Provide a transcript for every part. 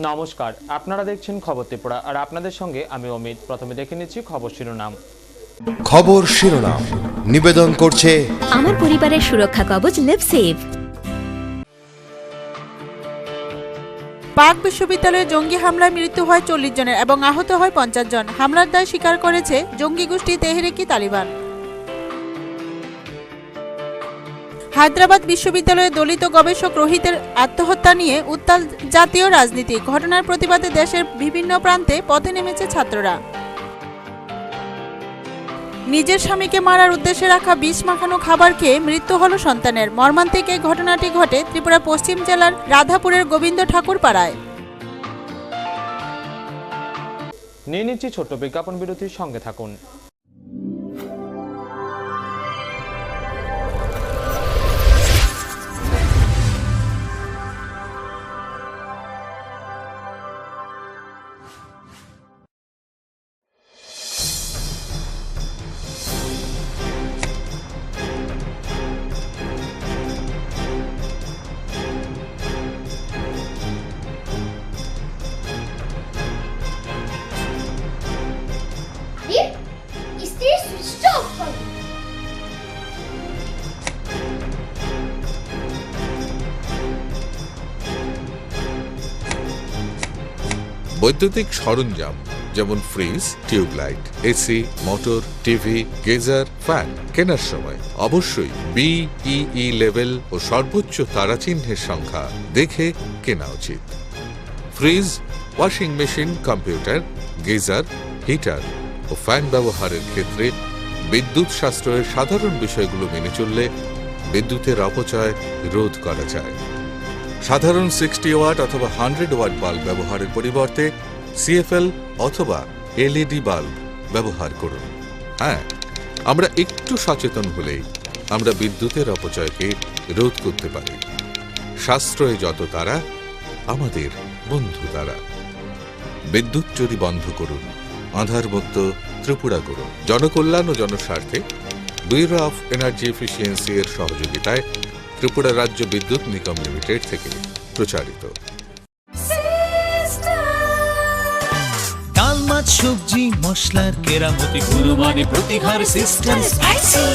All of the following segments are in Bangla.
নমস্কার, আপনারা দেখছেন খবর ত্রিপুরা আর আপনাদের সঙ্গে আমি অমিত। প্রথমে দেখে নিচ্ছি খবর শিরোনাম। খবর শিরোনাম নিবেদন করছে আমার পরিবারের সুরক্ষা কবচ লিভসেভ। পাক বিশ্ববিদ্যালয়ে জঙ্গি হামলায় মৃত্যু হয় 40 জনের এবং আহত হয় 50 জন। হামলার দায় স্বীকার করেছে জঙ্গি গোষ্ঠী তেহরিকি তালিবান। হায়দ্রাবাদ বিশ্ববিদ্যালয়ে দলিত গবেষক রোহিতের আত্মহত্যা নিয়ে উত্তাল জাতীয় রাজনীতি। ঘটনার প্রতিবাদে দেশের বিভিন্ন প্রান্তে পথে নেমেছে ছাত্ররা। নিজের স্বামীকে মারার উদ্দেশ্যে রাখা বিষ মাখানো খাবার খেয়ে মৃত্যু হলো সন্তানের। মর্মান্তিক এই ঘটনাটি ঘটে ত্রিপুরা পশ্চিম জেলার রাধাপুরের গোবিন্দ ঠাকুর পাড়ায়। নিয়ে নিচ্ছি ছোট্ট বিজ্ঞাপন বিরতির সঙ্গে থাকুন। বৈদ্যুতিক সরঞ্জাম যেমন fridge, tubelight, AC, motor, TV, geyser, fan কেনার সময় অবশ্যই BEE লেভেল ও সর্বোচ্চ তারাচিহ্নের সংখ্যা দেখে কেনা উচিত। Fridge, washing machine, computer, geyser, heater ও ফ্যান ব্যবহারের ক্ষেত্রে বিদ্যুৎ সাশ্রয়ের সাধারণ বিষয়গুলো মেনে চললে বিদ্যুতের অপচয় রোধ করা যায়। সাধারণ 60 ওয়াট অথবা 100 ওয়াট বাল্ব ব্যবহারের পরিবর্তে CFL অথবা LED বাল্ব ব্যবহার করুন। হ্যাঁ, আমরা একটু সচেতন হলেই আমরা বিদ্যুতের অপচয়কে রোধ করতে পারি। সাশ্রয়ে যত তারা, আমাদের বন্ধু তারা। বিদ্যুৎ চুরি বন্ধ করুন, আধারমুক্ত ত্রিপুরা করুন। জনকল্যাণ ও জনস্বার্থে ব্যুরো অফ এনার্জি এফিসিয়েন্সি এর সহযোগিতায় ত্রিপুরা রাজ্য বিদ্যুৎ নিগম লিমিটেড থেকে প্রচারিত। ডাল, মাছ, সবজি, মশলার কেরামতি গুণমানে প্রতিঘার সিস্টেম স্পাইসি।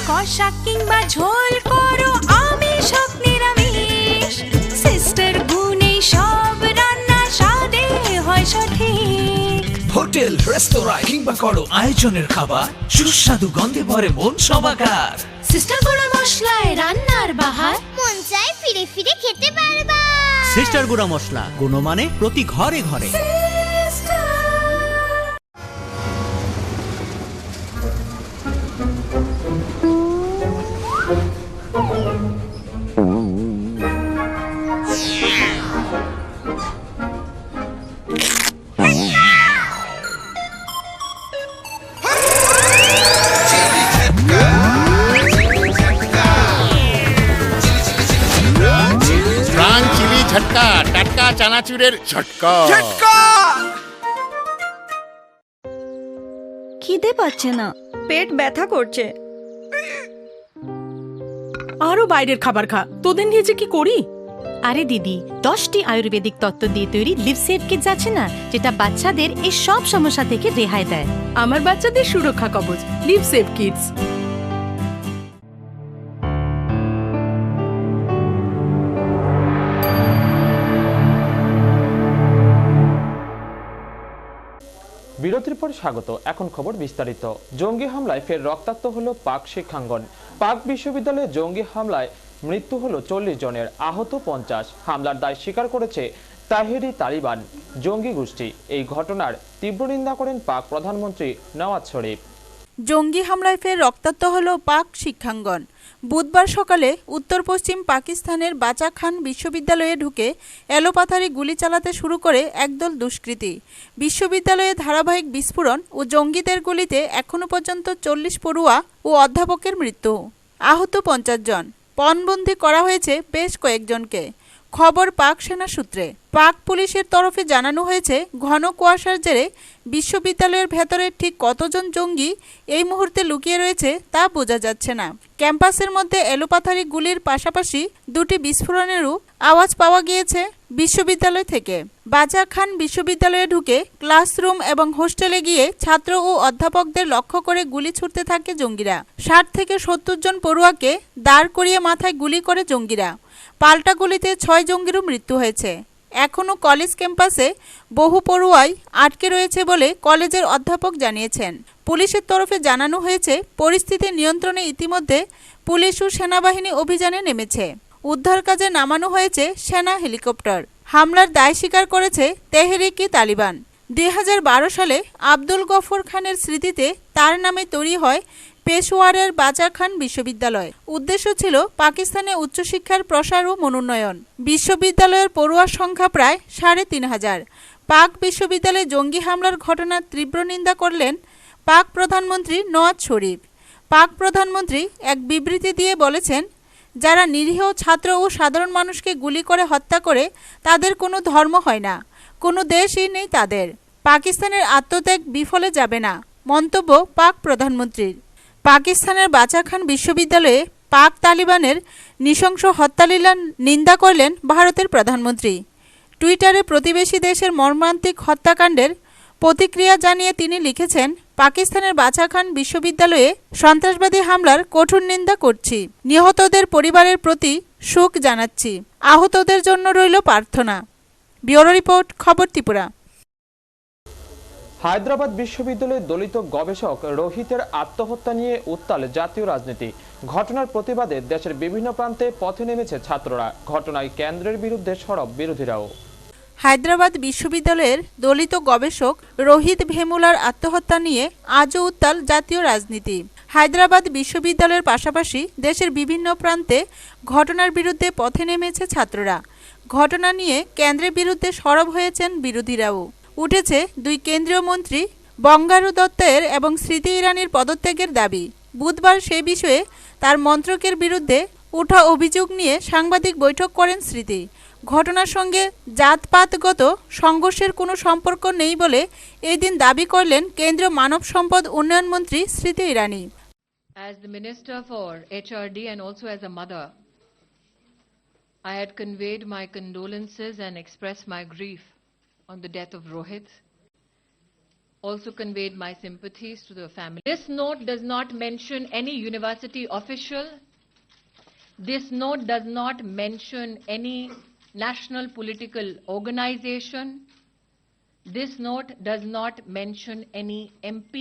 কষা কিংবা ঝোল করো আমিষ হোক নিরামিষ, সিস্টার গুণে সব রান্না স্বাদে হয় সঠিক। হোটেল, রেস্তোরাঁ কিংবা করো আয়োজনের খাবার, সুস্বাদু গন্ধে ভরে মন সবাকার। সিস্টার গুঁড়া মশলায় রান্নার বাহার, মন চাই ফিরে ফিরে খেতে পারবা। সিস্টার গুঁড়া মশলা, গুণমানে প্রতি ঘরে ঘরে। ঝটকা, টাটকা চানাচুরের ঝটকা। খিদে পাচ্ছে না, পেট ব্যথা করছে। আরো বাইরের খাবার খা, তোদের নিয়ে যে কি করি। আরে দিদি, 10টি আয়ুর্বেদিক তত্ত্ব দিয়ে তৈরি লিভসেভ কিটস আছে না, যেটা বাচ্চাদের এই সব সমস্যা থেকে রেহাই দেয়। আমার বাচ্চাদের সুরক্ষা কবচ লিভসেভ কিডস। বিরতির পর স্বাগত। এখন খবর বিস্তারিত। জঙ্গি হামলায় ফের রক্তাক্ত হলো পাক শিক্ষাঙ্গন। পাক বিশ্ববিদ্যালয়ে জঙ্গি হামলায় মৃত্যু হলো 40 জনের, আহত 50। হামলার দায় স্বীকার করেছে তাহেরি তালিবান জঙ্গি গোষ্ঠী। এই ঘটনার তীব্র নিন্দা করেন পাক প্রধানমন্ত্রী নওয়াজ শরীফ। জঙ্গি হামলায় ফের রক্তাক্ত হল পাক শিক্ষাঙ্গন। বুধবার সকালে উত্তর পশ্চিম পাকিস্তানের বাচা খান বিশ্ববিদ্যালয়ে ঢুকে এলোপাথারি গুলি চালাতে শুরু করে একদল দুষ্কৃতী। বিশ্ববিদ্যালয়ে ধারাবাহিক বিস্ফোরণ ও জঙ্গিদের গুলিতে এখনও পর্যন্ত 40 পড়ুয়া ও অধ্যাপকের মৃত্যু, আহত 50 জন। পণবন্দি করা হয়েছে বেশ কয়েকজনকে। খবর পাক সেনা সূত্রে। পাক পুলিশের তরফে জানানো হয়েছে, ঘন কুয়াশার জেরে বিশ্ববিদ্যালয়ের ভেতরে ঠিক কতজন জঙ্গি এই মুহূর্তে লুকিয়ে রয়েছে তা বোঝা যাচ্ছে না। ক্যাম্পাসের মধ্যে এলোপাথারি গুলির পাশাপাশি দুটি বিস্ফোরণেরও আওয়াজ পাওয়া গিয়েছে বিশ্ববিদ্যালয় থেকে। বাচা খান বিশ্ববিদ্যালয়ে ঢুকে ক্লাসরুম এবং হোস্টেলে গিয়ে ছাত্র ও অধ্যাপকদের লক্ষ্য করে গুলি ছুড়তে থাকে জঙ্গিরা। 60 থেকে 70 জন পড়ুয়াকে দাঁড় করিয়ে মাথায় গুলি করে জঙ্গিরা। পাল্টা গুলিতে 6 জঙ্গিরও মৃত্যু হয়েছে। এখনও কলেজ ক্যাম্পাসে বহু পড়ুয়াই আটকে রয়েছে বলে কলেজের অধ্যাপক জানিয়েছেন। পুলিশের তরফে জানানো হয়েছে, পরিস্থিতি নিয়ন্ত্রণে ইতিমধ্যে পুলিশ ও সেনাবাহিনী অভিযানে নেমেছে। উদ্ধার কাজে নামানো হয়েছে সেনা হেলিকপ্টার। হামলার দায় স্বীকার করেছে তেহরিক-ই-তালিবান। 2012 সালে আব্দুল গফর খানের স্মৃতিতে তার নামে তৈরি হয় পেশোয়ারের বাচা খান বিশ্ববিদ্যালয়। উদ্দেশ্য ছিল পাকিস্তানে উচ্চশিক্ষার প্রসার ও মনোন্নয়ন। বিশ্ববিদ্যালয়ের পড়ুয়ার সংখ্যা প্রায় 3500। পাক বিশ্ববিদ্যালয়ে জঙ্গি হামলার ঘটনার তীব্র নিন্দা করলেন পাক প্রধানমন্ত্রী নওয়াজ শরীফ। পাক প্রধানমন্ত্রী এক বিবৃতি দিয়ে বলেছেন, যারা নিরীহ ছাত্র ও সাধারণ মানুষকে গুলি করে হত্যা করে তাদের কোনো ধর্ম হয় না, কোনো দেশই নেই তাদের। পাকিস্তানের আত্মত্যাগ বিফলে যাবে না, মন্তব্য পাক প্রধানমন্ত্রীর। পাকিস্তানের বাচা খান বিশ্ববিদ্যালয়ে পাক তালিবানের নৃশংস হত্যালীলার নিন্দা করলেন ভারতের প্রধানমন্ত্রী। টুইটারে প্রতিবেশী দেশের মর্মান্তিক হত্যাকাণ্ডের প্রতিক্রিয়া জানিয়ে তিনি লিখেছেন, পাকিস্তানের বাচা খান বিশ্ববিদ্যালয়ে সন্ত্রাসবাদী হামলার কঠোর নিন্দা করছি। নিহতদের পরিবারের প্রতি শোক জানাচ্ছি। আহতদের জন্য রইল প্রার্থনা। ব্যুরো রিপোর্ট, খবর ত্রিপুরা। হায়দ্রাবাদ বিশ্ববিদ্যালয়ের দলিত গবেষক রোহিতের আত্মহত্যা নিয়ে উত্তাল জাতীয় রাজনীতি। ঘটনার প্রতিবাদে দেশের বিভিন্ন প্রান্তে পথে নেমেছে ছাত্ররা। ঘটনায় কেন্দ্রের বিরুদ্ধে সরব বিরোধীরাও। হায়দ্রাবাদ বিশ্ববিদ্যালয়ের দলিত গবেষক রোহিত ভেমুলার আত্মহত্যা নিয়ে আজও উত্তাল জাতীয় রাজনীতি। হায়দ্রাবাদ বিশ্ববিদ্যালয়ের পাশাপাশি দেশের বিভিন্ন প্রান্তে ঘটনার বিরুদ্ধে পথে নেমেছে ছাত্ররা। ঘটনা নিয়ে কেন্দ্রের বিরুদ্ধে সরব হয়েছেন বিরোধীরাও। উঠেছে দুই কেন্দ্রীয় মন্ত্রী বঙ্গারু দত্তের এবং স্মৃতি ইরানির পদত্যাগের দাবি। বুধবার সে বিষয়ে তার মন্ত্রকের বিরুদ্ধে ওঠা অভিযোগ নিয়ে সাংবাদিক বৈঠক করেন স্মৃতি। ঘটনার সঙ্গে জাতপাতগত সংঘর্ষের কোনো সম্পর্ক নেই বলে এই দিন দাবি করলেন কেন্দ্রীয় মানব সম্পদ উন্নয়ন মন্ত্রী Smriti Irani. As the Minister for HRD and also as a mother, I had conveyed my condolences and expressed my grief on the death of Rohit. Also conveyed my sympathies to the family. This note does not mention any university official. This note does not mention any national political organization. This note does not mention any MP.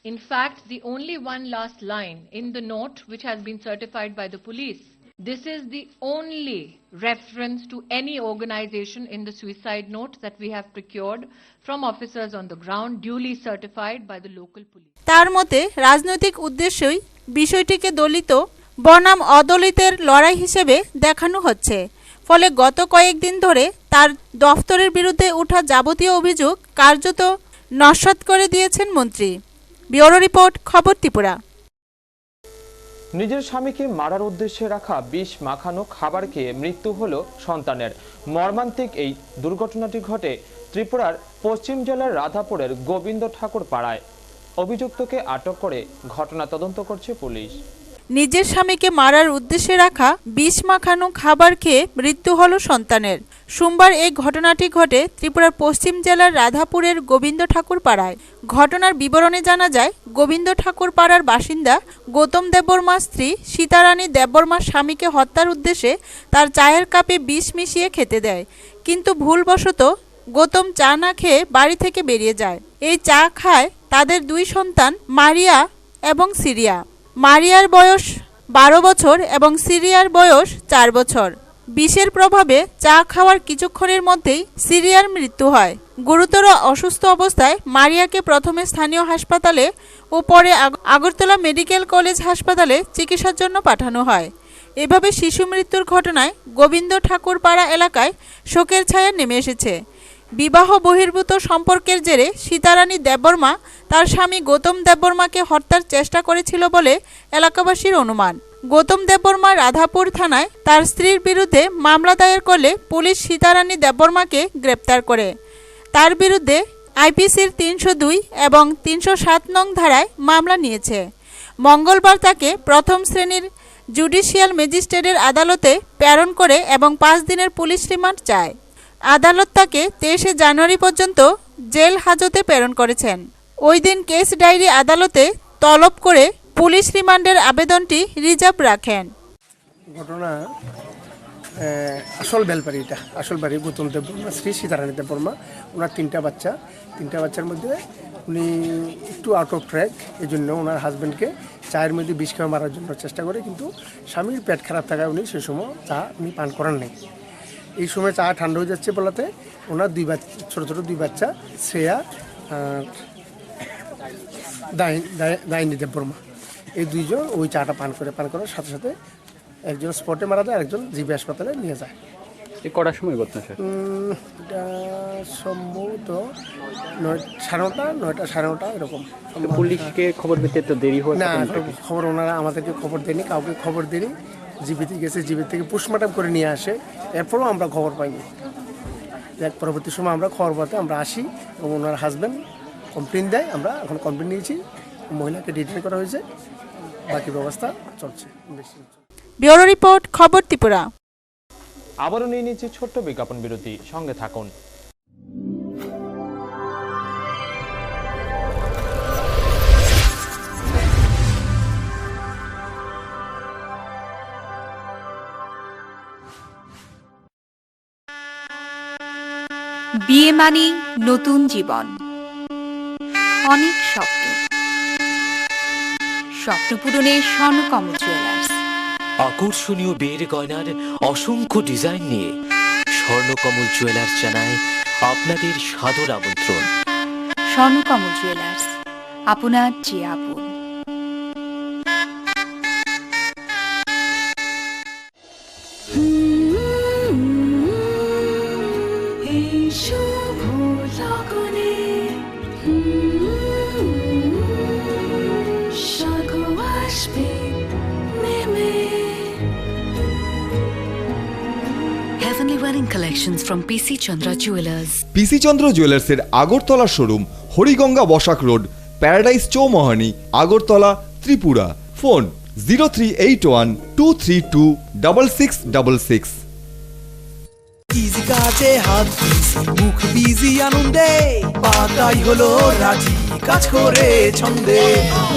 In fact, the only one last line in the note, which has been certified by the police, this is the only reference to any organization in the suicide note that we have procured from officers on the ground, duly certified by the local police. তার মতে রাজনৈতিক উদ্দেশ্যই বিষয়টিকে দলিত বনাম অদলিতের লড়াই হিসেবে দেখানো হচ্ছে। ফলে গত কয়েকদিন ধরে তার দফতরের বিরুদ্ধে ওঠা যাবতীয় অভিযোগ কার্যত নস্যাৎ করে দিয়েছেন মন্ত্রী। ব্যুরো রিপোর্ট, খবর ত্রিপুরা। নিজের স্বামীকে মারার উদ্দেশ্যে রাখা বিষ মাখানো খাবার খেয়ে মৃত্যু হলো সন্তানের। মর্মান্তিক এই দুর্ঘটনাটি ঘটে ত্রিপুরার পশ্চিম জেলার রাধাপুরের গোবিন্দ ঠাকুর পাড়ায়। অভিযুক্তকে আটক করে ঘটনা তদন্ত করছে পুলিশ। নিজের স্বামীকে মারার উদ্দেশ্যে রাখা বিষ মাখানো খাবার খেয়ে মৃত্যু হল সন্তানের। সোমবার এই ঘটনাটি ঘটে ত্রিপুরার পশ্চিম জেলার রাধাপুরের গোবিন্দ ঠাকুর পাড়ায়। ঘটনার বিবরণে জানা যায়, গোবিন্দ ঠাকুর পাড়ার বাসিন্দা গৌতম দেববর্মার স্ত্রী সীতারানী দেববর্মার স্বামীকে হত্যার উদ্দেশ্যে তার চায়ের কাপে বিষ মিশিয়ে খেতে দেয়। কিন্তু ভুলবশত গৌতম চা না খেয়ে বাড়ি থেকে বেরিয়ে যায়। এই চা খায় তাদের দুই সন্তান মারিয়া এবং সিরিয়া। মারিয়ার বয়স 12 বছর এবং সিরিয়ার বয়স 4 বছর। বিষের প্রভাবে চা খাওয়ার কিছুক্ষণের মধ্যেই সিরিয়ার মৃত্যু হয়। গুরুতর অসুস্থ অবস্থায় মারিয়াকে প্রথমে স্থানীয় হাসপাতালে ও পরে আগরতলা মেডিকেল কলেজ হাসপাতালে চিকিৎসার জন্য পাঠানো হয়। এভাবে শিশু মৃত্যুর ঘটনায় গোবিন্দ ঠাকুর পাড়া এলাকায় শোকের ছায়া নেমে এসেছে। বিবাহ বহির্ভূত সম্পর্কের জেরে সীতারানী দেববর্মা তার স্বামী গৌতম দেববর্মাকে হত্যার চেষ্টা করেছিল বলে এলাকাবাসীর অনুমান। গৌতম দেববর্মা রাধাপুর থানায় তার স্ত্রীর বিরুদ্ধে মামলা দায়ের করলে পুলিশ সীতারানী দেববর্মাকে গ্রেপ্তার করে তার বিরুদ্ধে আইপিসির 302 এবং 307 নং ধারায় মামলা নিয়েছে। মঙ্গলবার তাকে প্রথম শ্রেণীর জুডিশিয়াল ম্যাজিস্ট্রেটের আদালতে প্রেরণ করে এবং 5 দিনের পুলিশ রিমান্ড চায়। আদালত তাকে 23 জানুয়ারি পর্যন্ত জেল হাজতে প্রেরণ করেছেন। ওই দিন কেস ডায়েরি আদালতে তলব করে পুলিশ রিমান্ডের আবেদনটি রিজার্ভ রাখেন। ঘটনা আসল বেলপাড়ি, এটা আসল বাড়ি বুতুল দেববর্মা, শ্রী সীতারানী দেববর্মা। ওনার 3টা বাচ্চার মধ্যে উনি একটু আউট অফ ট্র্যাক, এই জন্য ওনার হাজব্যান্ডকে চায়ের মধ্যে বিষ খেয়ে মারার জন্য চেষ্টা করে, কিন্তু স্বামীর পেট খারাপ থাকায় উনি সেই সময় চা উনি পান করেন নাই। এই সময় চা ঠান্ডা হয়ে যাচ্ছে বলাতে ওনার ছোটো ছোটো 2 বাচ্চা, শ্রেয়া আর দায়িনী দেববর্মা, এই 2 জন ওই চাটা পান করার সাথে সাথে একজন স্পটে মারা যায়, আরেকজন জিবি হাসপাতালে নিয়ে যায়। এই কটার সময় ঘটনা স্যার? এটা সম্ভবত 9:30 সাড়ে 9:30 এরকম। পুলিশকে খবর পেতে তো দেরি হয় না, খবর ওনারা আমাদেরকে খবর দেয়নি, কাউকে খবর দেয়নি। জিবিতে গেছে, জিবি থেকে পোস্টমর্টম করে নিয়ে আসে, এরপরও আমরা খবর পাইনি। পরবর্তী সময় আমরা খবর পাতে আমরা আসি এবং ওনার হাজব্যান্ড কমপ্লেন দেয়, আমরা এখন কমপ্লেন নিয়েছি, মহিলাকে ডিটেইন করা হয়েছে, বাকি ব্যবস্থা চলছে। ব্যুরো রিপোর্ট, খবর ত্রিপুরা। আবারও নিয়ে নিচ্ছি ছোট্ট বিজ্ঞাপন বিরতি, সঙ্গে থাকুন। বিয়ে মানে নতুন জীবন, অনেক স্বপ্ন, স্বপ্ন পূরণে স্বর্ণকমল জুয়েলার্স। আকর্ষণীয় বিয়ের গয়নার অসংখ্য ডিজাইন নিয়ে স্বর্ণকমল জুয়েলার্স জানায় আপনাদের সাদর আমন্ত্রণ। স্বর্ণকমল জুয়েলার্স, আপনার যে আপন। Heavenly wedding collections from PC Chandra Jewelers. PC Chandra Jewelers এর Agartala showroom, Hariganga Basak road, paradise Chowmuhani, Agartala, Tripura. Phone 038123266666। Easy কাজে হাত বিজি, মুখ বিজি আনন্দে, পাতাই হলো রাজি, কাজ করে ছন্দে।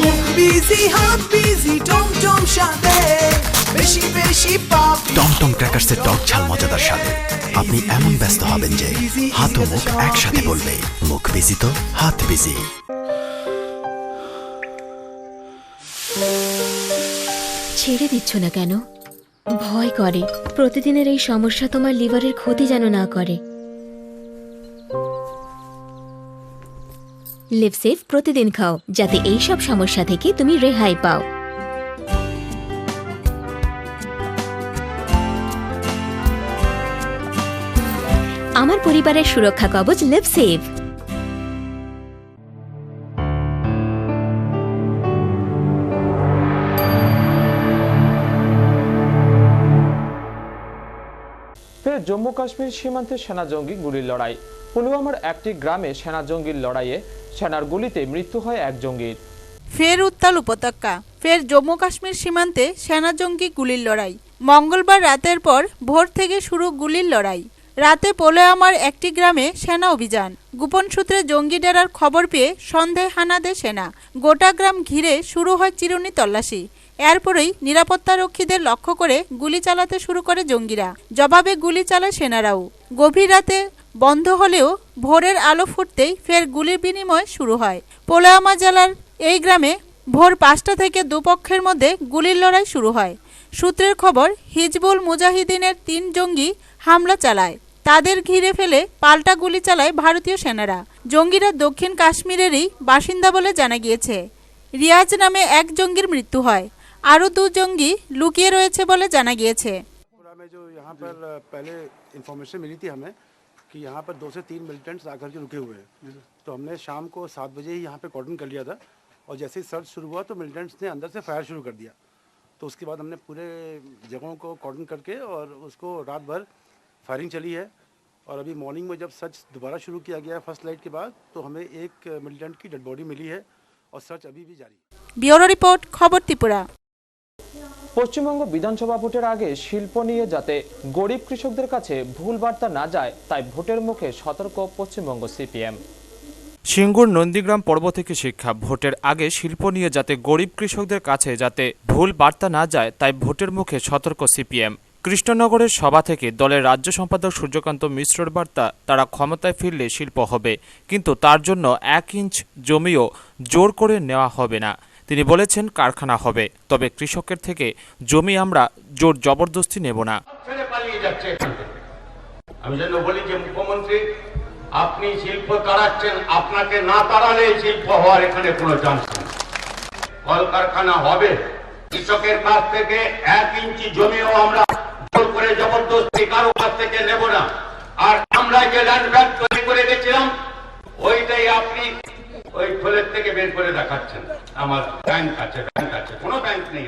মুখ বিজি হাত বিজি, টমটম সাথে, বেশি বেশি পাপ। টমটম ক্র্যাকার্সের টক ঝাল মজাদার সাথে আপনি এমন ব্যস্ত হবেন যে হাত ও মুখ একসাথে বলবে, মুখ বিজি তো হাত বিজি। ছেড়ে দিচ্ছ না কেন? ভয় করে প্রতিদিনের এই সমস্যা তোমার লিভারের ক্ষতি যেন না করে। লিভসেভ প্রতিদিন খাও, যাতে এই সব সমস্যা থেকে তুমি রেহাই পাও। আমার পরিবারের সুরক্ষা কবচ লিভসেভ। ফের জম্মু কাশ্মীর সীমান্তে সেনা জঙ্গি গুলির লড়াই। পুলওয়ামার একটি গ্রামে সেনা জঙ্গির লড়াইয়ে সেনার গুলিতে মৃত্যু হয় এক জঙ্গির। ফের উত্তাল উপত্যকা, ফের জম্মু কাশ্মীর সীমান্তে সেনা জঙ্গি গুলির লড়াই। মঙ্গলবার রাতের পর ভোর থেকে শুরু গুলির লড়াই। রাতে পুলওয়ামার একটি গ্রামে সেনা অভিযান। গোপন সূত্রে জঙ্গি ডেরার খবর পেয়ে সন্দেহে হানা দেয় সেনা। গোটা গ্রাম ঘিরে শুরু হয় চিরুনি তল্লাশি। এরপরেই নিরাপত্তারক্ষীদের লক্ষ্য করে গুলি চালাতে শুরু করে জঙ্গিরা। জবাবে গুলি চালায় সেনারাও। গভীর রাতে বন্ধ হলেও ভোরের আলো ফুটতেই ফের গুলির বিনিময় শুরু হয়। পুলওয়ামা জেলার এই গ্রামে ভোর 5টা থেকে দুপক্ষের মধ্যে গুলির লড়াই শুরু হয়। সূত্রের খবর, হিজবুল মুজাহিদিনের 3 জঙ্গি হামলা চালায়। তাদের ঘিরে ফেলে পাল্টা গুলি চালায় ভারতীয় সেনারা। জঙ্গিরা দক্ষিণ কাশ্মীরেরই বাসিন্দা বলে জানা গিয়েছে। রিয়াজ নামে এক জঙ্গির মৃত্যু হয়। আরও 2 জঙ্গি লুকিয়ে রয়েছে বলে জানা গিয়েছে। यहाँ पर पहले इंफॉर्मेशन मिली थी हमें कि यहाँ पर 2 से 3 मिलिटेंट्स आकर के रुके हुए हैं, तो हमने शाम को 7 बजे ही यहाँ पे कॉर्डन कर लिया था और जैसे ही सर्च शुरू हुआ तो मिलिटेंट्स ने अंदर से फायर शुरू कर दिया। तो उसके बाद हमने पूरे जगहों को कॉर्डन करके और उसको रात भर फायरिंग चली है और अभी मॉर्निंग में जब सर्च दोबारा शुरू किया गया है फर्स्ट लाइट के बाद, तो हमें एक मिलिटेंट की डेड बॉडी मिली है और सर्च अभी भी जारी है। ब्यूरो रिपोर्ट, खबर त्रिपुरा। পশ্চিমবঙ্গ বিধানসভা ভোটের আগে শিল্প নিয়ে যাতে গরিব কৃষকদের কাছে ভুল বার্তা না যায় তাই ভোটের মুখে সতর্ক পশ্চিমবঙ্গ সিপিএম। সিঙ্গুর নন্দীগ্রাম পর্ব থেকে শিক্ষা, ভোটের আগে শিল্প নিয়ে যাতে গরিব কৃষকদের কাছে যাতে ভুল বার্তা না যায় তাই ভোটের মুখে সতর্ক সিপিএম। কৃষ্ণনগরের সভা থেকে দলের রাজ্য সম্পাদক সূর্যকান্ত মিশ্রর বার্তা, তারা ক্ষমতায় ফিরলে শিল্প হবে, কিন্তু তার জন্য 1 ইঞ্চ জমিও জোর করে নেওয়া হবে না। তিনি বলেছেন কারখানা হবে, তবে কৃষকের থেকে জমি আমরা জোর জবরদস্তি নেব না। আমি যেন বলি যে মুখ্যমন্ত্রী আপনি শিল্প তাড়াচ্ছেন, আপনাকে না তাড়ালে শিল্প হওয়ার এখানে কোনো চান্স নেই। কলকারখানা হবে, কৃষকের কাছ থেকে 1 ইঞ্চি জমিও আমরা জোর করে জবরদস্তি কারো কাছ থেকে নেব না। আর আমরা যে ল্যান্ড ব্যাংক তৈরি করে গেছিলাম ওইটাই আপনি ওই থলের থেকে বের করে দেখাচ্ছেন আমার ব্যাংক আছে, কোনো ব্যাংক নেই।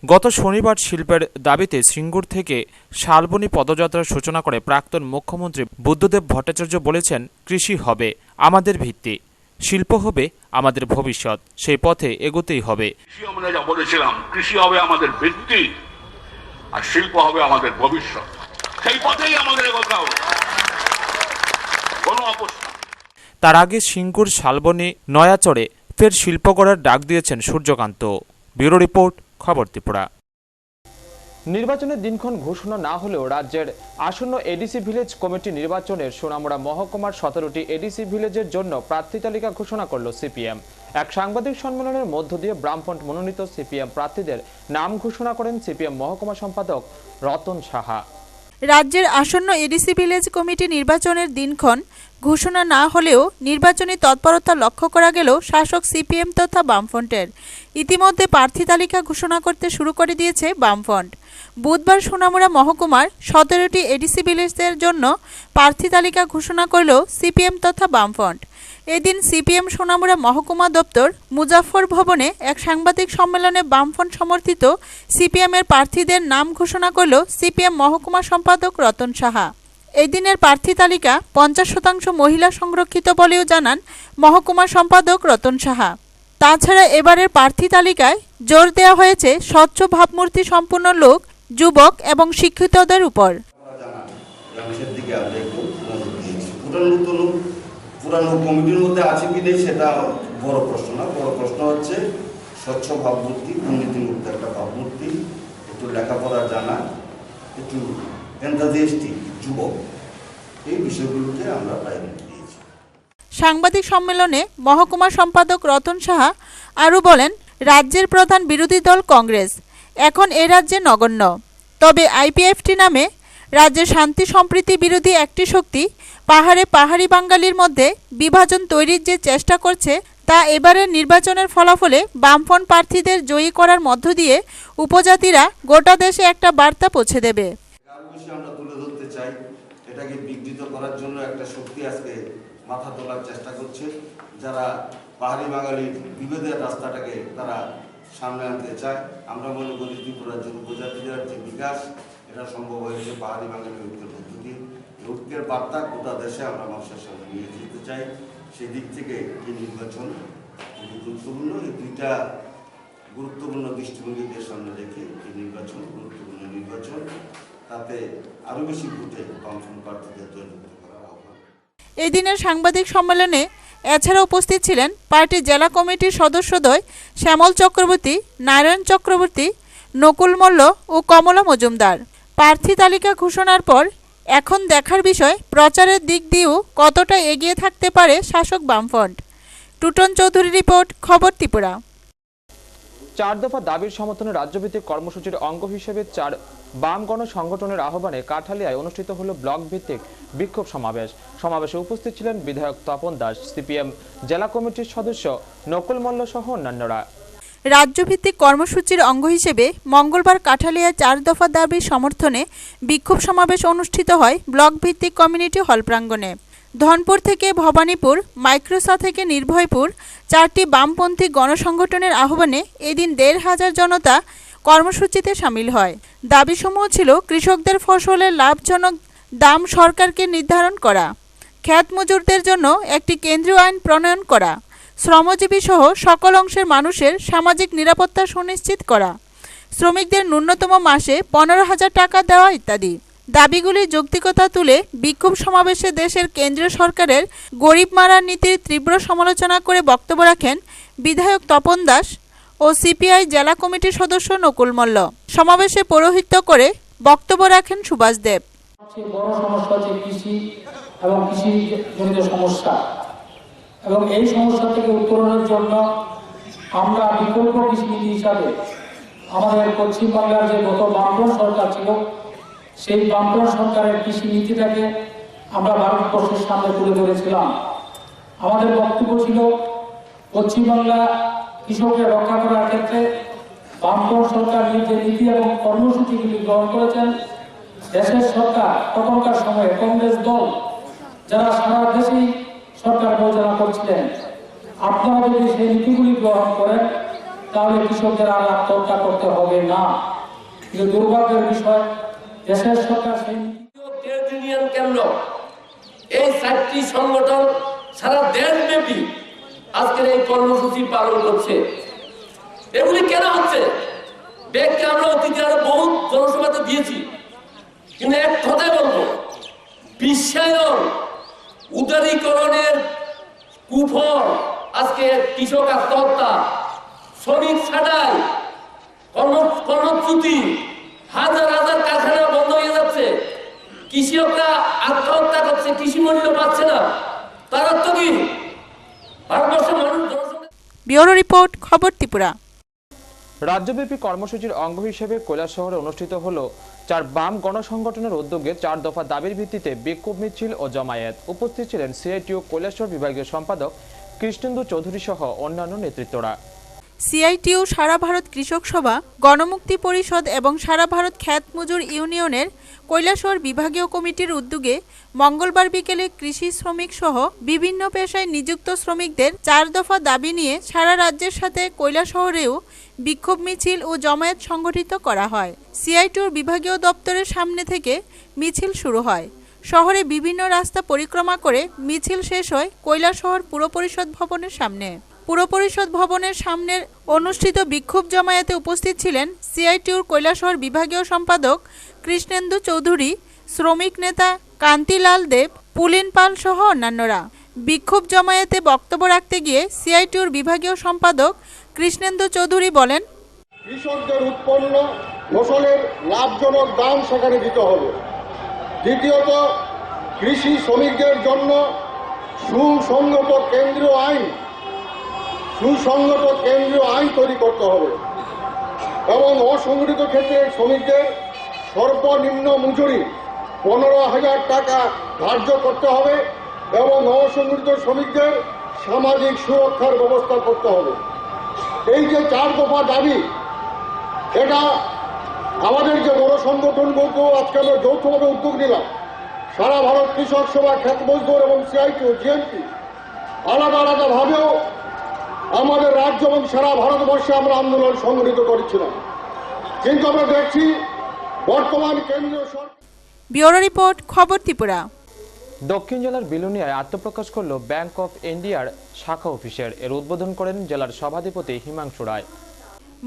গত শনিবার শিল্পের দাবিতে সিঙ্গুর থেকে শালবনী পদযাত্রার সূচনা করে প্রাক্তন মুখ্যমন্ত্রী বুদ্ধদেব ভট্টাচার্য বলেছেন, কৃষি হবে আমাদের ভিত্তি, শিল্প হবে আমাদের ভবিষ্যৎ, সেই পথে এগোতেই হবে। আমরা যা বলেছিলাম কৃষি হবে আমাদের ভিত্তি আর শিল্প হবে আমাদের ভবিষ্যৎ, সেই পথেই আমাদের এগোতে হবে, কোনো আপোষ না। তার আগে সিঙ্গুর শালবনী নয়াচড়ে ফের শিল্প গড়ার ডাক দিয়েছেন সূর্যকান্ত। ব্যুরো রিপোর্ট, খবর ত্রিপুরা। নির্বাচনের দিনক্ষণ ঘোষণা না হলেও রাজ্যের আসন্ন এডিসি ভিলেজ কমিটি নির্বাচনের সোনামুড়া মহকুমার 17টি এডিসি ভিলেজের জন্য প্রার্থী তালিকা ঘোষণা করল সিপিএম। এক সাংবাদিক সম্মেলনের মধ্য দিয়ে ব্রাহ্মণ মনোনীত সিপিএম প্রার্থীদের নাম ঘোষণা করেন সিপিএম মহকুমা সম্পাদক রতন সাহা। রাজ্যের আসন্ন এডিসি ভিলেজ কমিটি নির্বাচনের দিনক্ষণ ঘোষণা না হলেও নির্বাচনী তৎপরতা লক্ষ্য করা গেল শাসক সিপিএম তথা বামফ্রন্টের। ইতিমধ্যে প্রার্থী তালিকা ঘোষণা করতে শুরু করে দিয়েছে বামফ্রন্ট। বুধবার সোনামুড়া মহকুমার 17টি এডিসি ভিলেজের জন্য প্রার্থী তালিকা ঘোষণা করল সিপিএম তথা বামফ্রন্ট। এদিন সিপিএম সোনামুড়া মহকুমা দপ্তর মুজাফর ভবনে এক সাংবাদিক সম্মেলনে বামফ্রন্ট সমর্থিত সিপিএমের প্রার্থীদের নাম ঘোষণা করল সিপিএম মহকুমা সম্পাদক রতন সাহা। এই দিনের প্রার্থী তালিকা 50% মহিলা সংরক্ষিত বলেও জানান মহকুমা সম্পাদক রতন সাহা। তাছাড়া এবারের প্রার্থী তালিকায় জোর দেওয়া হয়েছে স্বচ্ছ ভাবমূর্তি সম্পন্ন লোক, যুবক এবং শিক্ষিতদের উপর। পুরানো কমিটির মধ্যে আছে কি নেই সেটা বড় প্রশ্ন না, বড় প্রশ্ন হচ্ছে স্বচ্ছ ভাবমূর্তি, দুর্নীতিমুক্ত একটা ভাবমূর্তি, একটু লেখাপড়া জানা, একটু এনথাজিয়াস্টিক যুবক, এই বিষয়গুলোকে আমরা প্রায়োরিটি দিয়েছি। সাংবাদিক সম্মেলনে মহকুমা সম্পাদক রতন সাহা আরও বলেন, রাজ্যের প্রধান বিরোধী দল কংগ্রেস এখন এ রাজ্যে নগণ্য, তবে আইপিএফটি নামে রাজ্যের শান্তি সম্প্রীতি বিরোধী একটি শক্তি পাহাড়ি বাঙালির মধ্যে বিভাজন তৈরির যে চেষ্টা করছে তা এবারের নির্বাচনের ফলাফলে বামফ্রন্ট প্রার্থীদের জয়ী করার মধ্য দিয়ে উপজাতিরা গোটা দেশে একটা বার্তা পৌঁছে দেবে। আমরা তুলে ধরতে চাই, এটাকে বিঘ্নিত করার জন্য একটা শক্তি আজকে মাথা তোলার চেষ্টা করছে, যারা পাহাড়ি বাঙালির বিভেদের রাস্তাটাকে তারা সামনে আনতে চায়। আমরা মনে করি ত্রিপুরা রাজ্যের উপজাতিদের যে বিকাশ এটা সম্ভব হয়েছে পাহাড়ি বাঙালির ঐক্যের পদ্ধতি। ঐক্যের বার্তা গোটা দেশে আমরা মানুষের সামনে নিয়ে যেতে চাই। সেই দিক থেকে এই নির্বাচন খুবই গুরুত্বপূর্ণ। এই দুইটা গুরুত্বপূর্ণ দৃষ্টিভঙ্গিদের সামনে রেখে এই নির্বাচন গুরুত্বপূর্ণ নির্বাচন, তাতে আরও বেশি ভোটে বামফ্রন্ট প্রার্থীদের জয়যুক্ত করার আহ্বান। এই দিনের সাংবাদিক সম্মেলনে এছাড়া উপস্থিত ছিলেন পার্টির জেলা কমিটির সদস্যদ্বয় শ্যামল চক্রবর্তী, নারায়ণ চক্রবর্তী, নকুল মল্ল ও কমলা মজুমদার। প্রার্থী তালিকা ঘোষণার পর এখন দেখার বিষয় প্রচারের দিক দিয়েও কতটা এগিয়ে থাকতে পারে শাসক বামফ্রন্ট। টুটন চৌধুরী রিপোর্ট, খবর ত্রিপুরা। 4 দফা দাবির সমর্থনে রাজ্যভিত্তিক কর্মসূচির অঙ্গ হিসেবে 4 বাম গণ সংগঠনের আহ্বানে কাঠালিয়ায় অনুষ্ঠিত হল ব্লক ভিত্তিক বিক্ষোভ সমাবেশ। সমাবেশে উপস্থিত ছিলেন বিধায়ক তপন দাস, সিপিএম জেলা কমিটির সদস্য নকুল মল্ল সহ অন্যান্যরা। রাজ্যভিত্তিক কর্মসূচির অঙ্গ হিসেবে মঙ্গলবার কাঠালিয়ায় 4 দফা দাবির সমর্থনে বিক্ষোভ সমাবেশ অনুষ্ঠিত হয় ব্লক ভিত্তিক কমিউনিটি হল প্রাঙ্গণে। ধনপুর থেকে ভবানীপুর, মাইক্রোসা থেকে নির্ভয়পুর 4টি বামপন্থী গণসংগঠনের আহ্বানে এদিন 1,500 জনতা কর্মসূচিতে সামিল হয়। দাবিসমূহ ছিল কৃষকদের ফসলের লাভজনক দাম সরকারকে নির্ধারণ করা, খ্যাত মজুরদের জন্য একটি কেন্দ্রীয় আইন প্রণয়ন করা, শ্রমজীবী সহ সকল অংশের মানুষের সামাজিক নিরাপত্তা সুনিশ্চিত করা, শ্রমিকদের ন্যূনতম মাসে 15,000 টাকা দেওয়া ইত্যাদি দাবিগুলির যৌক্তিকতা তুলে বিক্ষোভ সমাবেশে দেশের কেন্দ্রীয় সরকারের গরিব মারার নীতির তীব্র সমালোচনা করে বক্তব্য রাখেন বিধায়ক তপন দাস ও সিপিআই জেলা কমিটির সদস্য নকুল মল্ল। সমাবেশে পৌরোহিত্য করে বক্তব্য রাখেন সুভাষ দেব। বড় সমস্যা হচ্ছে কৃষি এবং কৃষিজনিত সমস্যা, এবং এই সমস্যা থেকে উত্তরণের জন্য আমরা বিকল্প কৃষিনীতি হিসাবে আমাদের পশ্চিমবাংলার যে গত বামফ্রন্ট সরকার ছিল সেই বামফ্রন্ট সরকারের কৃষি নীতিটাকে আমরা ভারতবর্ষের সামনে তুলে ধরেছিলাম। আমাদের বক্তব্য ছিল পশ্চিমবাংলা কৃষকদের রক্ষা করার ক্ষেত্রে বামফ্রন্ট সরকার যে নীতি এবং কর্মসূচিগুলি গ্রহণ করেছেন, দেশের সরকার তখনকার সময়ে কংগ্রেস দল যারা সারা দেশেই সরকার পরিচালনা করছিলেন, আপনারা যদি সেই নীতিগুলি গ্রহণ করেন তাহলে কৃষকদের আর আত্মহত্যা করতে হবে না। কিন্তু দুর্ভাগ্যের বিষয়, দেশের সরকার সেই ট্রেড ইউনিয়ন কেন্দ্র এই 4টি সংগঠন সারা দেশব্যাপী আজকের এই কর্মসূচি পালন করছে। এগুলি কেন হচ্ছে? ব্যাংকে আমরা অতীতে আরো বহু জনসভাতে দিয়েছি, কিন্তু এক কথাই বলবো, বিশ্বায়ন উদারীকরণের কুফল আজকে কৃষক আত্মহত্যা, শ্রমিক ছাঁটাই, কর্মচ্যুতি, হাজার হাজার কারখানা বন্ধ হয়ে যাচ্ছে, কৃষকরা আত্মহত্যা করছে, কৃষি মূল্য পাচ্ছে না। তার অর্থ কি? ভারতবর্ষের মানুষ। ব্যুরো রিপোর্ট, খবর ত্রিপুরা। রাজ্যব্যাপী কর্মসূচির অঙ্গ হিসেবে কৈলাসহরে অনুষ্ঠিত হলো 4 বাম গণসংগঠনের উদ্যোগে 4 দফা দাবির ভিত্তিতে বিক্ষোভ মিছিল ও জমায়েত। উপস্থিত ছিলেন সিআইটিইউ কৈলাসহর বিভাগীয় সম্পাদক কৃষ্ণেন্দু চৌধুরী সহ অন্যান্য নেতৃত্বরা। সিআইটিইউ সারা ভারত কৃষক সভা, গণমুক্তি পরিষদ এবং সারা ভারত খ্যাত মজুর ইউনিয়নের কৈলাসহর বিভাগীয় কমিটির উদ্যোগে মঙ্গলবার বিকেলে কৃষি শ্রমিক সহ বিভিন্ন পেশায় নিযুক্ত শ্রমিকদের 4 দফা দাবি নিয়ে সারা রাজ্যের সাথে কৈলাসহরেও বিক্ষোভ মিছিল ও জমায়েত সংগঠিত করা হয়। সিআইটিইউর বিভাগীয় দপ্তরের সামনে থেকে মিছিল শুরু হয়। শহরে বিভিন্ন রাস্তা পরিক্রমা করে মিছিল শেষ হয় কৈলাসহর পুর পরিষদ ভবনের সামনে। পুর পরিষদ ভবনের সামনের অনুষ্ঠিত বিক্ষোভ জমায়েতে উপস্থিত ছিলেন সিআইটিইউর কৈলাসহর বিভাগীয় সম্পাদক কৃষ্ণেন্দু চৌধুরী, শ্রমিক নেতা কান্তিলাল দেব, পুলিন পাল সহ অন্যান্যরা। বিক্ষোভ জমায়েতে বক্তব্য রাখতে গিয়ে সিআইটিইউর বিভাগীয় সম্পাদক কৃষ্ণেন্দু চৌধুরী বলেন, কৃষকদের উৎপন্ন ফসলের লাভজনক দাম সেখানে দিতে হবে। দ্বিতীয়ত, কৃষি শ্রমিকদের জন্য সুসংগত কেন্দ্রীয় আইন তৈরি করতে হবে এবং অসংগঠিত ক্ষেত্রে শ্রমিকদের সর্বনিম্ন মজুরি 15,000 টাকা ধার্য করতে হবে এবং অসংগঠিত শ্রমিকদের সামাজিক সুরক্ষার ব্যবস্থা করতে হবে। এই যে 4 দফা দাবি, এটা আমাদের যে বড় সংগঠনগুলো আজকে আমরা যৌথভাবে উদ্যোগ নিলাম, সারা ভারত কৃষক সভা, খ্যাত মজদুর এবং সিআইটিইউ, জিএমপি, আলাদা আলাদা ভাবেও আমাদের রাজ্য এবং সারা ভারতবর্ষে আমরা আন্দোলন সংগঠিত করেছিলাম। কিন্তু আমরা দেখছি বর্তমান কেন্দ্রীয় সরকার। ব্যুরো রিপোর্ট, খবর ত্রিপুরা। দক্ষিণ জেলার বিলুনিয়ায় আত্মপ্রকাশ করল ব্যাংক অফ ইন্ডিয়ার শাখা অফিসের। এর উদ্বোধন করেন জেলার সভাধিপতি হিমাংশু রায়।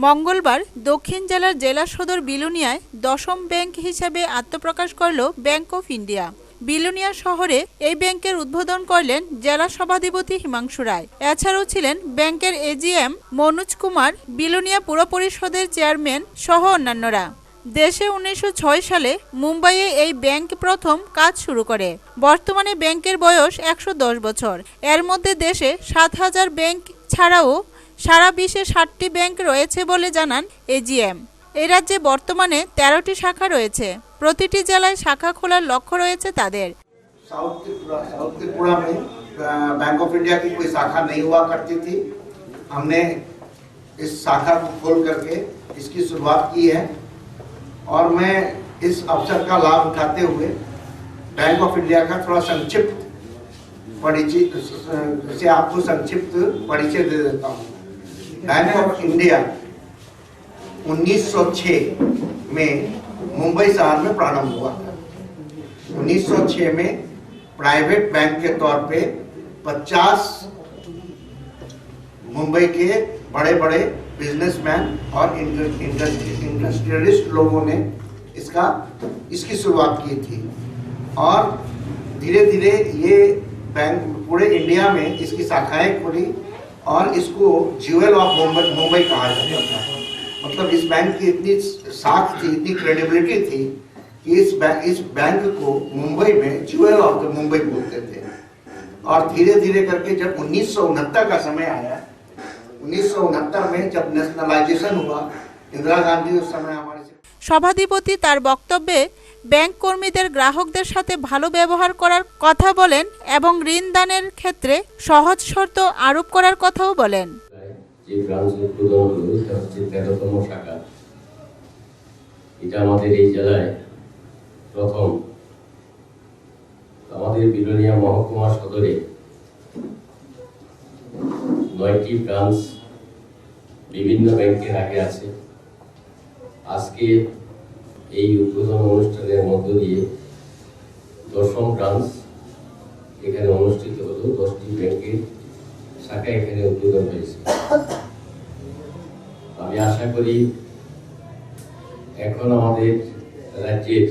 মঙ্গলবার দক্ষিণ জেলার জেলা সদর বিলুনিয়ায় 10ম ব্যাংক হিসেবে আত্মপ্রকাশ করল ব্যাংক অফ ইন্ডিয়া। বিলুনিয়া শহরে এই ব্যাংকের উদ্বোধন করলেন জেলা সভাধিপতি হিমাংশু রায়। এছাড়াও ছিলেন ব্যাংকের এজিএম মনোজ কুমার, বিলুনিয়া পুর পরিষদের চেয়ারম্যান সহ অন্যান্যরা। দেশে 1906 সালে মুম্বাইয়ে এই ব্যাংক প্রথম কাজ শুরু করে। বর্তমানে ব্যাংকের বয়স 110 বছর। এর মধ্যে দেশে 7,000 ব্যাংক ছাড়াও সারা বিশ্বে 60টি ব্যাংক রয়েছে বলে জানান এজিএম। এই রাজ্যে বর্তমানে 13টি শাখা রয়েছে। প্রতিটি জেলায় শাখা খোলার লক্ষ্য রয়েছে তাদের। साउथ त्रिपुरा में बैंक ऑफ इंडिया की कोई शाखा नहीं हुआ करती थी। हमने इस शाखा को खोल करके इसकी शुरुआत की है और मैं इस अवसर का लाभ उठाते हुए बैंक ऑफ इंडिया का थोड़ा संक्षिप्त परिचय दे देता हूँ। बैंक ऑफ इंडिया 1906 में मुंबई शहर में प्रारंभ हुआ था। 1906 में प्राइवेट बैंक के तौर पे 50 मुंबई के बड़े बड़े बिजनेसमैन और इंडस्ट्रियलिस्ट लोगों ने इसकी शुरुआत की थी और धीरे धीरे ये बैंक पूरे इंडिया में इसकी शाखाएं खुली और इसको ज्वेल ऑफ मुंबई कहा जाता था। मतलब इस बैंक की इतनी साख थी, इतनी क्रेडिबिलिटी थी कि इस बैंक को मुंबई में ज्वेल ऑफ द मुंबई बोलते थे। और धीरे धीरे करके जब 1969 का समय आया, 1969 में जब नेशनलाइजेशन हुआ, इंदिरा गांधी उस समय हमारे সভাধিপতি তার বক্তব্যে ব্যাংক কর্মীদের গ্রাহকদের সাথে ভালো ব্যবহার করার কথা বলেন এবং ঋণ দানের ক্ষেত্রে সহজ শর্ত আরোপ করার কথাও বলেন। যে ব্রাঞ্চ উদ্বোধন হলো এটা হচ্ছে 13তম শাখা। এটা আমাদের এই জেলায় প্রথম। আমাদের বিলোনিয়া মহকুমা সদরে 9টি ব্রাঞ্চ বিভিন্ন ব্যাংকের আগে আছে। আজকে এই উদ্বোধন অনুষ্ঠানের মধ্য দিয়ে 10ম ব্রাঞ্চ এখানে অনুষ্ঠিত হলো। 10টি ব্যাংকের শাখা এখানে উদ্বোধন হয়েছে। আমি আশা করি এখন আমাদের রাজ্যের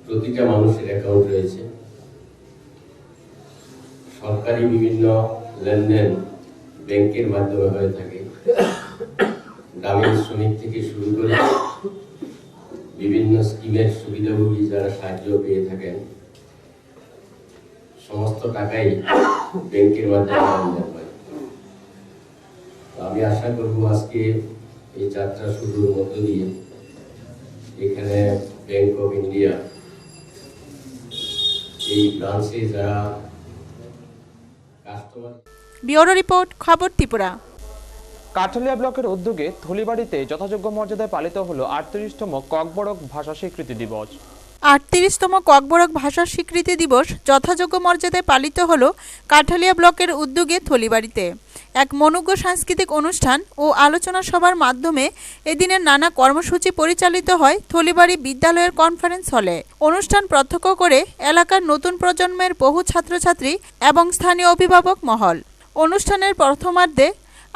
প্রতিটা মানুষের অ্যাকাউন্ট রয়েছে। সরকারি বিভিন্ন লেনদেন ব্যাংকের মাধ্যমে হয়ে থাকে। গ্রামীণ শ্রমিক থেকে শুরু করে বিভিন্ন স্কিমের সুবিধাভোগী যারা সাহায্য পেয়ে থাকেন, সমস্ত টাকাই ব্যাংকের মাধ্যমে লেনদেন হয়। আমি আশা করব আজকে এই যাত্রা শুরুর মধ্য দিয়ে এখানে ব্যাংক অফ ইন্ডিয়া এই ব্রাঞ্চে যারা কাস্টমার। ব্যুরো রিপোর্ট, খবর ত্রিপুরা। কাঠালিয়া ব্লকের উদ্যোগে থলিবাড়িতে যথাযোগ্য মর্যাদায় পালিত হলো 38তম ককবরক ভাষা স্বীকৃতি দিবস। 38তম ককবরক ভাষা স্বীকৃতি দিবস যথাযোগ্য মর্যাদায় পালিত হল কাঠালিয়া ব্লকের উদ্যোগে থলিবাড়িতে। এক মনোজ্ঞ সাংস্কৃতিক অনুষ্ঠান ও আলোচনা সভার মাধ্যমে এদিনের নানা কর্মসূচি পরিচালিত হয় থলিবাড়ি বিদ্যালয়ের কনফারেন্স হলে। অনুষ্ঠান প্রত্যক্ষ করে এলাকার নতুন প্রজন্মের বহু ছাত্রছাত্রী এবং স্থানীয় অভিভাবক মহল। অনুষ্ঠানের প্রথমার্ধে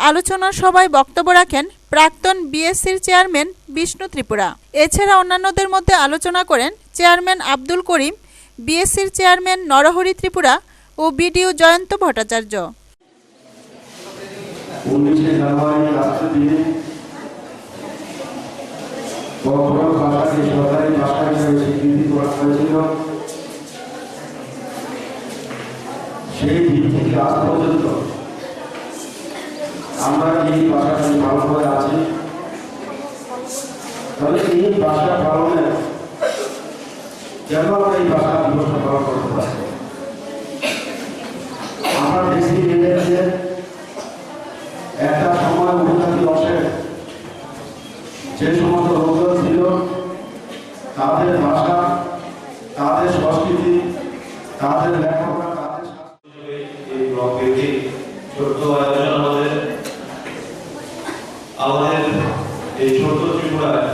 আলোচনা সভায় বক্তব্য রাখেন প্রাক্তন বিএসসির চেয়ারম্যান বিষ্ণু ত্রিপুরা। এছাড়া অন্যান্যদের মধ্যে আলোচনা করেন চেয়ারম্যান আব্দুল করিম, বিএসসির চেয়ারম্যান নরহরি ত্রিপুরা ও বিডিও জয়ন্ত ভট্টাচার্য। 19 জানুয়ারি রাষ্ট্র দিনে ককবরক ভাষাকে সরকারি ভাষা হিসেবে স্বীকৃতি প্রদান হয়েছিল। সেই দিন থেকে আজ পর্যন্ত আমরা এই ভাষাটি পালন করে আছি। তাহলে এই ভাষা পালনে কেন আমরা এই ভাষা দিবস পালন করতে পারি? আমরা দেখি যে একটা সময় উপজাতি অংশে যে সমস্ত লোকজন ছিল তাদের ভাষা, তাদের সংস্কৃতি, তাদের লেখাপড়া, তাদের এই ব্লকে ছোট্ট আয়োজন আমাদের এই ছোট্ট ত্রিপুরায়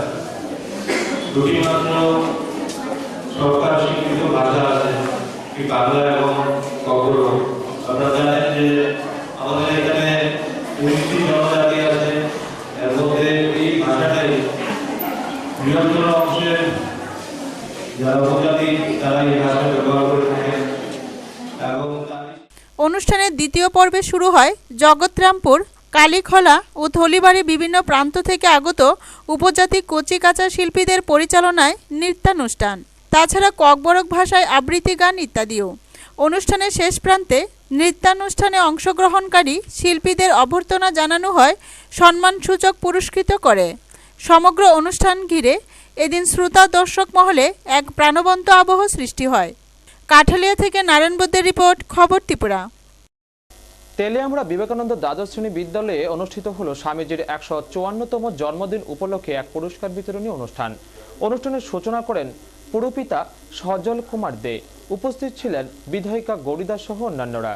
দুটি মাত্র সরকার স্বীকৃত ভাষা আছে, বাংলা এবং ককবরক। আপনারা জানেন যে আমাদের এখানে 19টি জনজাতি আছে, এর মধ্যে এই ভাষাটাই বৃহত্তর অংশের যারা উপজাতি তারা এই ভাষা ব্যবহার করে থাকেন। এবং অনুষ্ঠানের দ্বিতীয় পর্বে শুরু হয় জগৎরামপুর, কালীখলা ও থলিবাড়ি বিভিন্ন প্রান্ত থেকে আগত উপজাতি কচি কাঁচা শিল্পীদের পরিচালনায় নৃত্যানুষ্ঠান, তাছাড়া ককবরক ভাষায় আবৃত্তি গান ইত্যাদিও। অনুষ্ঠানের শেষ প্রান্তে নৃত্যানুষ্ঠানে অংশগ্রহণকারী শিল্পীদের অভ্যর্থনা জানানো হয়, সম্মানসূচক পুরস্কৃত করে। সমগ্র অনুষ্ঠান ঘিরে এদিন শ্রোতা দর্শক মহলে এক প্রাণবন্ত আবহ সৃষ্টি হয়। কাঠালিয়া থেকে নারায়ণ বৈদ্যের রিপোর্ট, খবর ত্রিপুরা। তেলিয়ামুড়া বিবেকানন্দ দ্বাদশ শ্রেণী বিদ্যালয়ে অনুষ্ঠিত হলো স্বামীজির 154তম জন্মদিন উপলক্ষে এক পুরস্কার বিতরণী অনুষ্ঠান। অনুষ্ঠানের সূচনা করেন পুরপিতা সজল কুমার দে। উপস্থিত ছিলেন বিধায়িকা গৌরীদাস সহ অন্যান্যরা।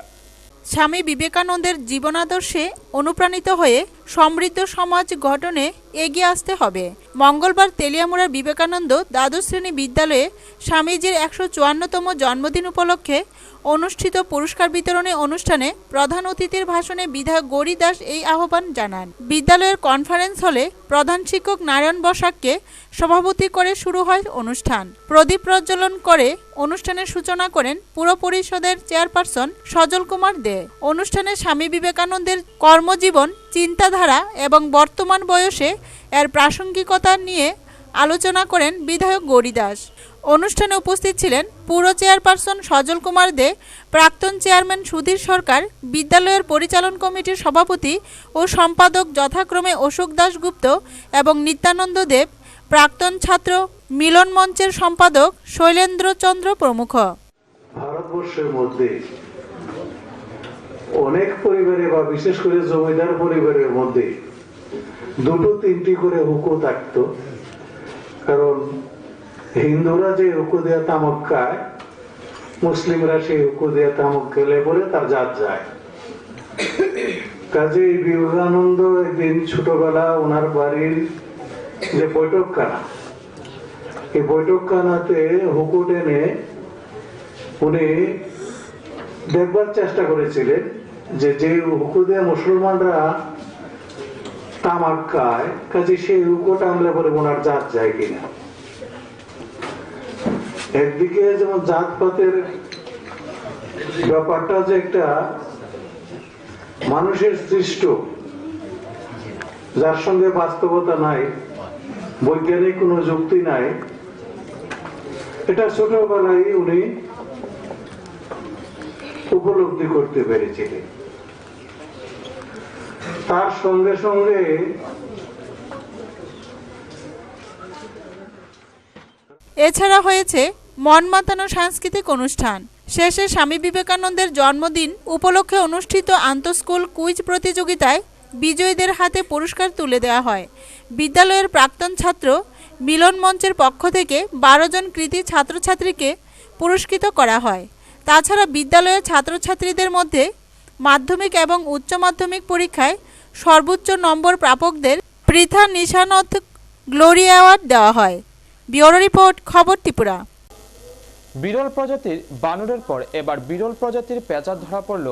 স্বামী বিবেকানন্দের জীবনাদর্শে অনুপ্রাণিত হয়ে সমৃদ্ধ সমাজ গঠনে এগিয়ে আসতে হবে। মঙ্গলবার তেলিয়ামুড়ার বিবেকানন্দ দ্বাদশ শ্রেণী বিদ্যালয়ে স্বামীজির 154তম জন্মদিন উপলক্ষে অনুষ্ঠিত পুরস্কার বিতরণী অনুষ্ঠানে প্রধান অতিথির ভাষণে বিধায়ক গৌরী দাস এই আহ্বান জানান। বিদ্যালয়ের কনফারেন্স হলে প্রধান শিক্ষক নারায়ণ বসাককে সভাপতি করে শুরু হয় অনুষ্ঠান। প্রদীপ প্রজ্বলন করে অনুষ্ঠানের সূচনা করেন পুর পরিষদের চেয়ারপারসন সজল কুমার দে। অনুষ্ঠানে স্বামী বিবেকানন্দের কর্মজীবন, চিন্তাধারা এবং বর্তমান বয়সে এর প্রাসঙ্গিকতা নিয়ে আলোচনা করেন বিধায়ক গৌরী দাস। অনুষ্ঠানে উপস্থিত ছিলেন পুর চেয়ারপারসন সজল কুমার দে, প্রাক্তন চেয়ারম্যান সুধীর সরকার, বিদ্যালয়ের পরিচালন কমিটির সভাপতি ও সম্পাদক যথাক্রমে অশোক দাশগুপ্ত এবং নিত্যানন্দ দেব, প্রাক্তন ছাত্র মিলন মঞ্চের সম্পাদক শৈলেন্দ্র চন্দ্র প্রমুখ। ভারতবর্ষের মধ্যে অনেক পরিবারে বা বিশেষ করে জমিদার পরিবারের মধ্যে দুটো তিনটি করে হুকু থাকত, কারণ হিন্দুরা যে হুকু দেয়া তামাক খায়, মুসলিমরা সেই হুকু দেয়া তামাক খেলে পরে তার জাত যায়। কাজে বিবেকানন্দ একদিন ছোটবেলা ওনার বাড়ির যে বৈঠকখানা, এই বৈঠকখানাতে হুকু টেনে উনি দেখবার চেষ্টা করেছিলেন যে হুকু দিয়ে মুসলমানরা তামাক খায়, কাজে সেই হুকু টানলে পরে ওনার জাত যায় কিনা। একদিকে যেমন জাতপাতের ব্যাপারটা যে একটা মানুষের সৃষ্ট, যার সঙ্গে বাস্তবতা নাই, বৈজ্ঞানিক কোনো যুক্তি নাই, এটা ছোটবেলায় উনি উপলব্ধি করতে পেরেছিলেন। তার সঙ্গে সঙ্গে এছাড়া হয়েছে মন মাতানো সাংস্কৃতিক অনুষ্ঠান। শেষে স্বামী বিবেকানন্দের জন্মদিন উপলক্ষে অনুষ্ঠিত আন্তঃস্কুল কুইজ প্রতিযোগিতায় বিজয়ীদের হাতে পুরস্কার তুলে দেওয়া হয়। বিদ্যালয়ের প্রাক্তন ছাত্র মিলন মঞ্চের পক্ষ থেকে 12 জন কৃতী ছাত্রছাত্রীকে পুরস্কৃত করা হয়। তাছাড়া বিদ্যালয়ের ছাত্রছাত্রীদের মধ্যে মাধ্যমিক এবং উচ্চ মাধ্যমিক পরীক্ষায় সর্বোচ্চ নম্বর প্রাপকদের পৃথা নিশানত গ্লোরি অ্যাওয়ার্ড দেওয়া হয়। ব্যুরো রিপোর্ট, খবর ত্রিপুরা। বিরল প্রজাতির বানরের পর এবার বিরল প্রজাতির পেঁচা ধরা পড়ল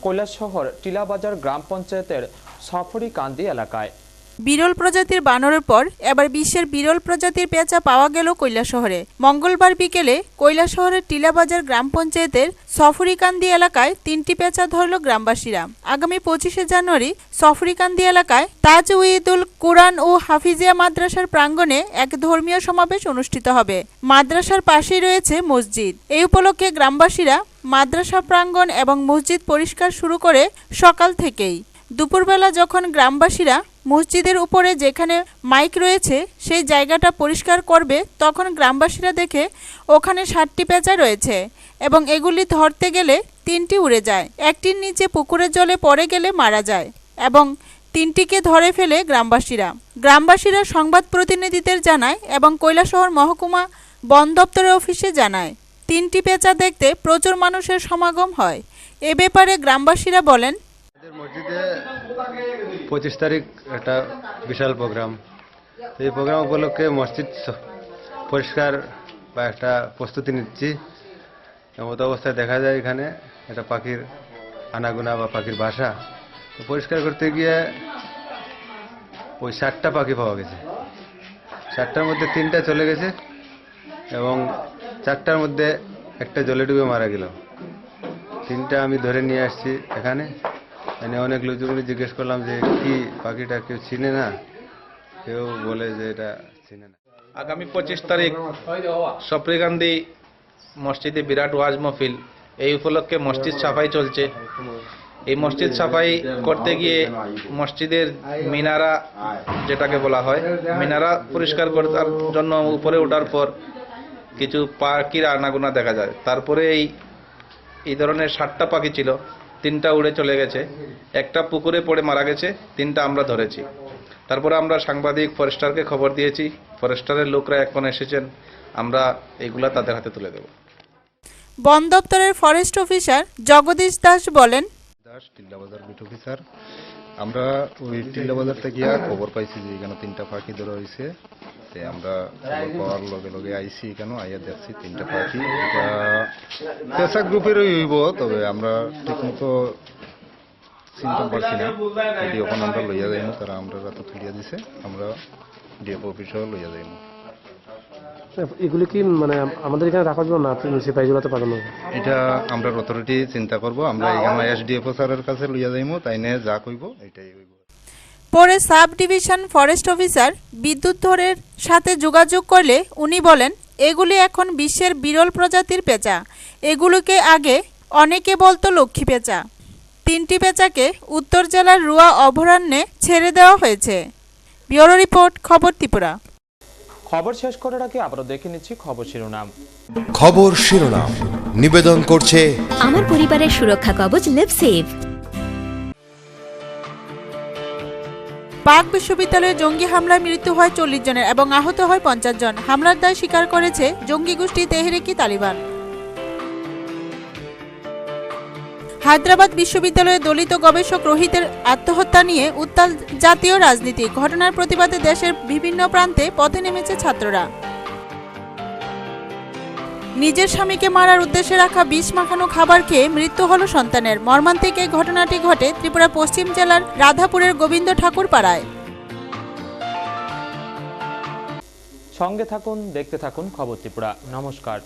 কৈলাসহর টিলাবাজার গ্রাম পঞ্চায়েতের সফরিকান্দি এলাকায়। বিরল প্রজাতির বানরের পর এবার বিশ্বের বিরল প্রজাতির পেঁচা পাওয়া গেল কৈলাসহরে। মঙ্গলবার বিকেলে কৈলাসহরের টিলাবাজার গ্রাম পঞ্চায়েতের সফরিকান্দি এলাকায় 3টি পেঁচা ধরল গ্রামবাসীরা। আগামী 25শে জানুয়ারি সফরিকান্দি এলাকায় তাজউইদুল কুরআন ও হাফিজিয়া মাদ্রাসার প্রাঙ্গণে এক ধর্মীয় সমাবেশ অনুষ্ঠিত হবে। মাদ্রাসার পাশেই রয়েছে মসজিদ। এই উপলক্ষে গ্রামবাসীরা মাদ্রাসা প্রাঙ্গণ এবং মসজিদ পরিষ্কার শুরু করে সকাল থেকেই। দুপুরবেলা যখন গ্রামবাসীরা মসজিদের উপরে যেখানে মাইক রয়েছে সেই জায়গাটা পরিষ্কার করবে, তখন গ্রামবাসীরা দেখে ওখানে 7টি পেঁচা রয়েছে এবং এগুলি ধরতে গেলে 3টি উড়ে যায়। একটির নিচে পুকুরের জলে পড়ে গেলে মারা যায় এবং 3টিকে ধরে ফেলে গ্রামবাসীরা সংবাদ প্রতিনিধিদের জানায় এবং কৈলাসহর মহকুমা বন দপ্তরের অফিসে জানায়। 3টি পেঁচা দেখতে প্রচুর মানুষের সমাগম হয়। এ ব্যাপারে গ্রামবাসীরা বলেন, মসজিদে 25 তারিখ একটা বিশাল প্রোগ্রাম, এই প্রোগ্রাম উপলক্ষে মসজিদ পরিষ্কার বা একটা প্রস্তুতি নিচ্ছি। এমত অবস্থায় দেখা যায় এখানে একটা পাখির আনাগোনা বা পাখির বাসা পরিষ্কার করতে গিয়ে ওই 7টা পাখি পাওয়া গেছে। 7টার মধ্যে 3টা চলে গেছে এবং 4টার মধ্যে একটা জলে ডুবে মারা গেল। 3টা আমি ধরে নিয়ে আসছি এখানে। অনেক লোকজনকে জিজ্ঞেস করলাম যে কি পাখিটা কেউ চিনে না, কেউ বলে যে এটা চিনে না। আগামী 25 তারিখ সফরিকান্দি মসজিদে বিরাট ওয়াজ মাহফিল, এই উপলক্ষে মসজিদ সাফাই চলছে। এই মসজিদ সাফাই করতে গিয়ে মসজিদের মিনারা, যেটাকে বলা হয় মিনারা, পরিষ্কার করার জন্য উপরে ওঠার পর কিছু পাখির আনাগোনা দেখা যায়। তারপরে এই ধরনের 7টা পাখি ছিল, 3টা উড়ে চলে গেছে, একটা পুকুরে পড়ে মারা গেছে, 3টা আমরা ধরেছি। তারপরে আমরা সাংবাদিক ফরেস্টারকে খবর দিয়েছি, ফরেস্টারের লোকরা এখন এসেছেন, আমরা এগুলা তাদের হাতে তুলে দেব। বন দপ্তরের ফরেস্ট অফিসার জগদীশ দাস বলেন, টিলাবাজার বিট অফিসার, আমরা ওই টিল্লা বাজার থেকে খবর পাইছি যে এখানে 3টা পাখি ধরা হয়েছে। আমরা খবর পাওয়ার লগে লগে আইছি এখানে, আইয়া দেখছি 3টা পাখি। এটা পেশা গ্রুপেরই হইব, তবে আমরা ঠিকমতো চিন্তা পারছি না। এটি ওখানে আমরা লইয়া যাইমু, তারা আমরা রাতে তুলিয়া দিছে, আমরা ডিএফও অফিসে লইয়া যাইমু। এগুলি কি মানে আমাদের এখানে রাখা যাবে না, সিপাহীজলাতে পাঠানো হবে? এটা আমরা অথরিটি চিন্তা করব, আমরা এখানে এসডিএফও স্যারের কাছে লইয়া যাইমু, তাই নিয়ে যা কইব এটাই হইব। পরে সাব ডিভিশন ফরেস্ট অফিসার বিদ্যুৎ ধরের সাথে যোগাযোগ করলে উনি বলেন, এগুলি এখন বিশ্বের বিরল প্রজাতির পেঁচা। এগুলোকে আগে অনেকে বলতো লক্ষ্মী পেঁচা। 3টি পেঁচাকে উত্তর জেলার রুয়া অভয়ারণ্যে ছেড়ে দেওয়া হয়েছে। ব্যুরো রিপোর্ট, খবর ত্রিপুরা। খবর শেষ করার আগে আবারও দেখে নিচ্ছি খবর শিরোনাম। খবর শিরোনাম নিবেদন করছে আমার পরিবারের সুরক্ষা কবচ লিভসেভ। পাক বিশ্ববিদ্যালয়ে জঙ্গি হামলায় মৃত্যু হয় 40 জনের এবং আহত হয় 50 জন। হামলার দায় স্বীকার করেছে জঙ্গি গোষ্ঠী তেহরিকি তালিবান। হায়দ্রাবাদ বিশ্ববিদ্যালয়ে দলিত গবেষক রোহিতের আত্মহত্যা নিয়ে উত্তাল জাতীয় রাজনীতি। ঘটনার প্রতিবাদে দেশের বিভিন্ন প্রান্তে পথে নেমেছে ছাত্ররা। নিজের স্বামীকে মারার উদ্দেশ্যে রাখা বিষ মাখানো খাবার খেয়ে মৃত্যু হল সন্তানের। মর্মান্তিক এই ঘটনাটি ঘটে ত্রিপুরা পশ্চিম জেলার রাধাপুরের গোবিন্দ ঠাকুর পাড়ায়। সঙ্গে থাকুন, দেখতে থাকুন খবর ত্রিপুরা। নমস্কার।